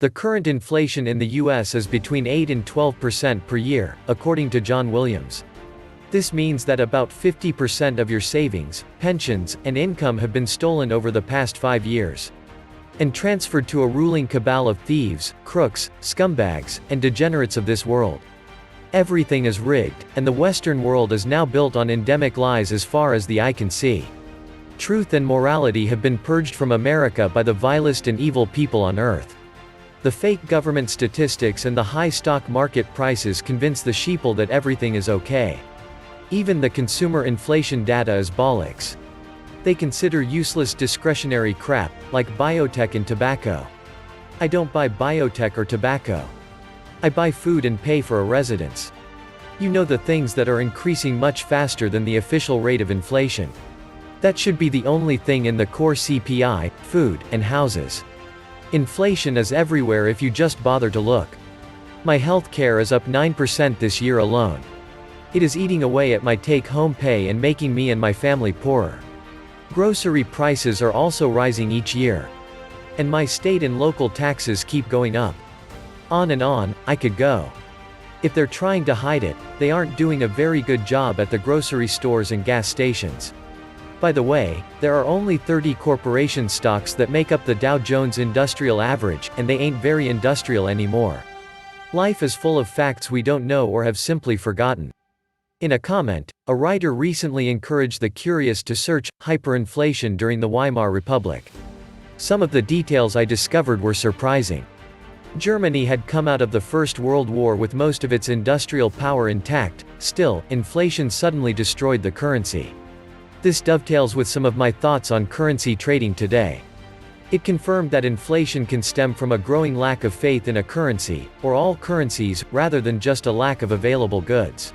The current inflation in the US is between 8 and 12% per year, according to John Williams. This means that about 50% of your savings, pensions, and income have been stolen over the past 5 years. And transferred to a ruling cabal of thieves, crooks, scumbags, and degenerates of this world. Everything is rigged, and the Western world is now built on endemic lies as far as the eye can see. Truth and morality have been purged from America by the vilest and evil people on earth. The fake government statistics and the high stock market prices convince the sheeple that everything is okay. Even the consumer inflation data is bollocks. They consider useless discretionary crap, like biotech and tobacco. I don't buy biotech or tobacco. I buy food and pay for a residence. You know, the things that are increasing much faster than the official rate of inflation. That should be the only thing in the core CPI, food, and houses. Inflation is everywhere if you just bother to look. My health care is up 9% this year alone. It is eating away at my take-home pay and making me and my family poorer. Grocery prices are also rising each year. And my state and local taxes keep going up. On and on, I could go. If they're trying to hide it, they aren't doing a very good job at the grocery stores and gas stations. By the way, there are only 30 corporation stocks that make up the Dow Jones Industrial Average, and they ain't very industrial anymore. Life is full of facts we don't know or have simply forgotten. In a comment, a writer recently encouraged the curious to search hyperinflation during the Weimar Republic. Some of the details I discovered were surprising. Germany had come out of the First World War with most of its industrial power intact. Still, inflation suddenly destroyed the currency. This dovetails with some of my thoughts on currency trading today. It confirmed that inflation can stem from a growing lack of faith in a currency, or all currencies, rather than just a lack of available goods.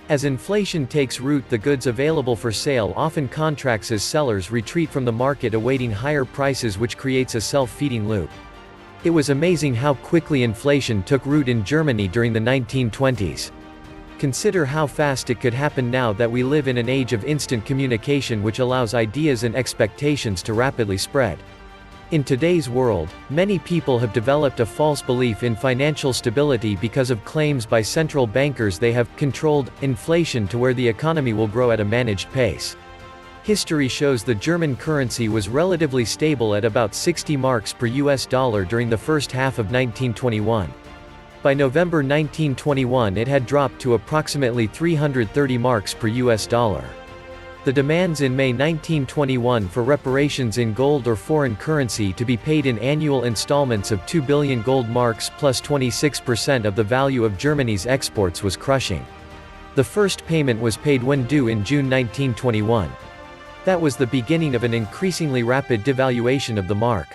As inflation takes root, the goods available for sale often contracts as sellers retreat from the market awaiting higher prices, which creates a self-feeding loop. It was amazing how quickly inflation took root in Germany during the 1920s. Consider how fast it could happen now that we live in an age of instant communication which allows ideas and expectations to rapidly spread. In today's world, many people have developed a false belief in financial stability because of claims by central bankers they have controlled inflation to where the economy will grow at a managed pace. History shows the German currency was relatively stable at about 60 marks per US dollar during the first half of 1921. By November 1921 it had dropped to approximately 330 marks per US dollar. The demands in May 1921 for reparations in gold or foreign currency to be paid in annual installments of 2 billion gold marks plus 26% of the value of Germany's exports was crushing. The first payment was paid when due in June 1921. That was the beginning of an increasingly rapid devaluation of the mark.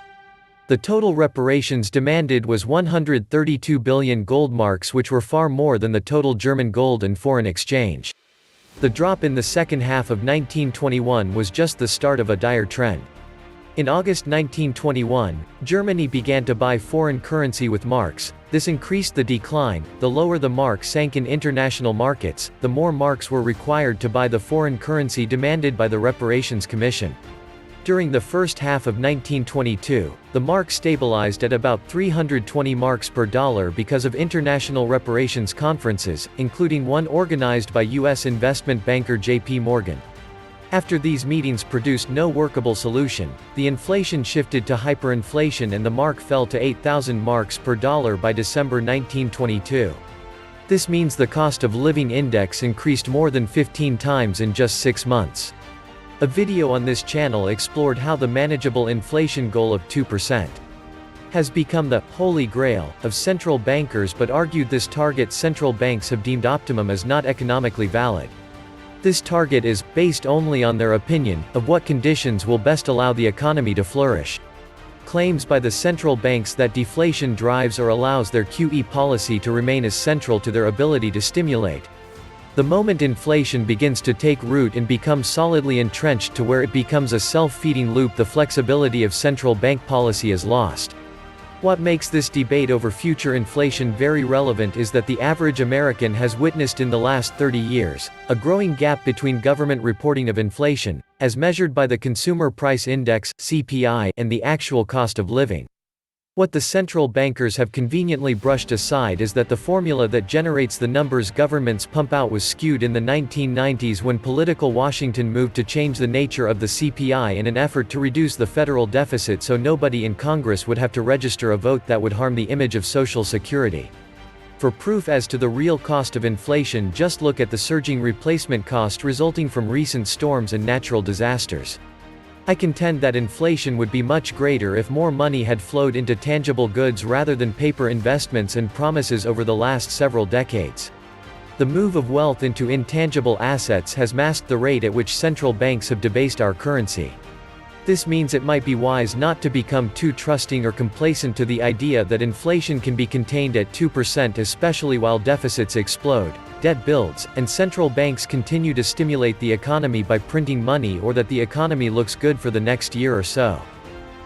The total reparations demanded was 132 billion gold marks, which were far more than the total German gold and foreign exchange. The drop in the second half of 1921 was just the start of a dire trend. In August 1921, Germany began to buy foreign currency with marks. This increased the decline. The lower the mark sank in international markets, the more marks were required to buy the foreign currency demanded by the Reparations Commission. During the first half of 1922, the mark stabilized at about 320 marks per dollar because of international reparations conferences, including one organized by U.S. investment banker J.P. Morgan. After these meetings produced no workable solution, the inflation shifted to hyperinflation and the mark fell to 8,000 marks per dollar by December 1922. This means the cost of living index increased more than 15 times in just 6 months. A video on this channel explored how the manageable inflation goal of 2% has become the holy grail of central bankers, but argued this target central banks have deemed optimum as not economically valid. This target is based only on their opinion of what conditions will best allow the economy to flourish. Claims by the central banks that deflation drives or allows their QE policy to remain as central to their ability to stimulate. The moment inflation begins to take root and become solidly entrenched to where it becomes a self-feeding loop, the flexibility of central bank policy is lost. What makes this debate over future inflation very relevant is that the average American has witnessed in the last 30 years, a growing gap between government reporting of inflation, as measured by the Consumer Price Index (CPI), and the actual cost of living. What the central bankers have conveniently brushed aside is that the formula that generates the numbers governments pump out was skewed in the 1990s when political Washington moved to change the nature of the CPI in an effort to reduce the federal deficit so nobody in Congress would have to register a vote that would harm the image of Social Security. For proof as to the real cost of inflation, just look at the surging replacement cost resulting from recent storms and natural disasters. I contend that inflation would be much greater if more money had flowed into tangible goods rather than paper investments and promises over the last several decades. The move of wealth into intangible assets has masked the rate at which central banks have debased our currency. This means it might be wise not to become too trusting or complacent to the idea that inflation can be contained at 2%, especially while deficits explode, debt builds, and central banks continue to stimulate the economy by printing money, or that the economy looks good for the next year or so.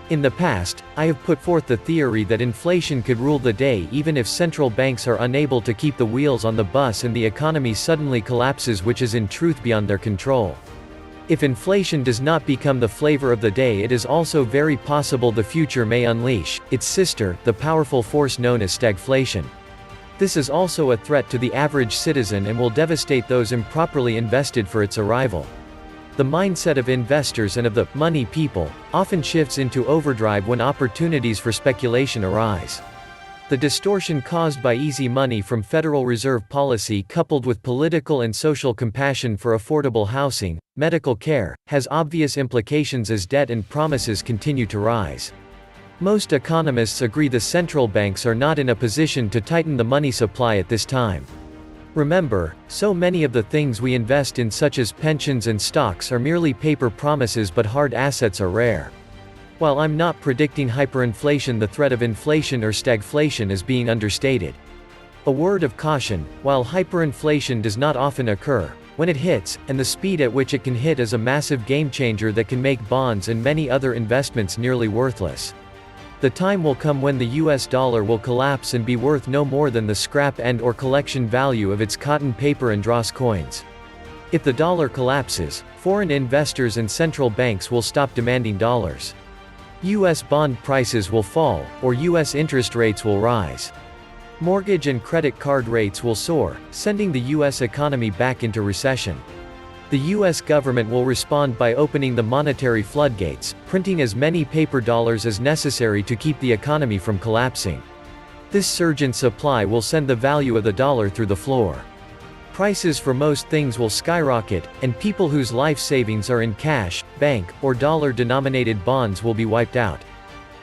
In the past, I have put forth the theory that inflation could rule the day even if central banks are unable to keep the wheels on the bus and the economy suddenly collapses, which is in truth beyond their control. If inflation does not become the flavor of the day, it is also very possible the future may unleash its sister, the powerful force known as stagflation. This is also a threat to the average citizen and will devastate those improperly invested for its arrival. The mindset of investors and of the money people often shifts into overdrive when opportunities for speculation arise. The distortion caused by easy money from Federal Reserve policy, coupled with political and social compassion for affordable housing, medical care, has obvious implications as debt and promises continue to rise. Most economists agree the central banks are not in a position to tighten the money supply at this time. Remember, so many of the things we invest in, such as pensions and stocks, are merely paper promises, but hard assets are rare. While I'm not predicting hyperinflation, the threat of inflation or stagflation is being understated. A word of caution: while hyperinflation does not often occur, when it hits, and the speed at which it can hit, is a massive game changer that can make bonds and many other investments nearly worthless. The time will come when the US dollar will collapse and be worth no more than the scrap and or collection value of its cotton, paper and dross coins. If the dollar collapses, foreign investors and central banks will stop demanding dollars. US bond prices will fall, or US interest rates will rise. Mortgage and credit card rates will soar, sending the US economy back into recession. The US government will respond by opening the monetary floodgates, printing as many paper dollars as necessary to keep the economy from collapsing. This surge in supply will send the value of the dollar through the floor. Prices for most things will skyrocket, and people whose life savings are in cash, bank, or dollar-denominated bonds will be wiped out.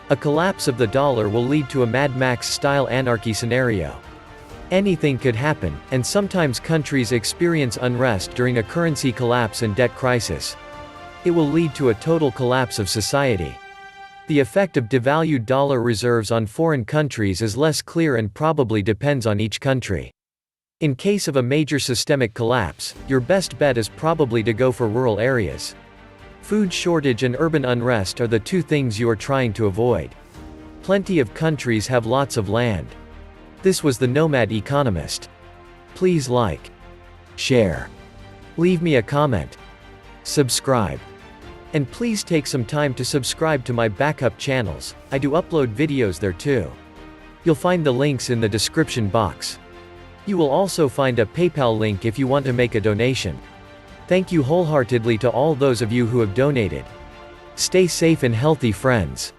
A collapse of the dollar will lead to a Mad Max-style anarchy scenario. Anything could happen, and sometimes countries experience unrest during a currency collapse and debt crisis. It will lead to a total collapse of society. The effect of devalued dollar reserves on foreign countries is less clear and probably depends on each country. In case of a major systemic collapse, your best bet is probably to go for rural areas. Food shortage and urban unrest are the two things you are trying to avoid. Plenty of countries have lots of land. This was the Nomad Economist. Please like, share, leave me a comment, subscribe. And please take some time to subscribe to my backup channels. I do upload videos there too. You'll find the links in the description box. You will also find a PayPal link if you want to make a donation. Thank you wholeheartedly to all those of you who have donated. Stay safe and healthy, friends.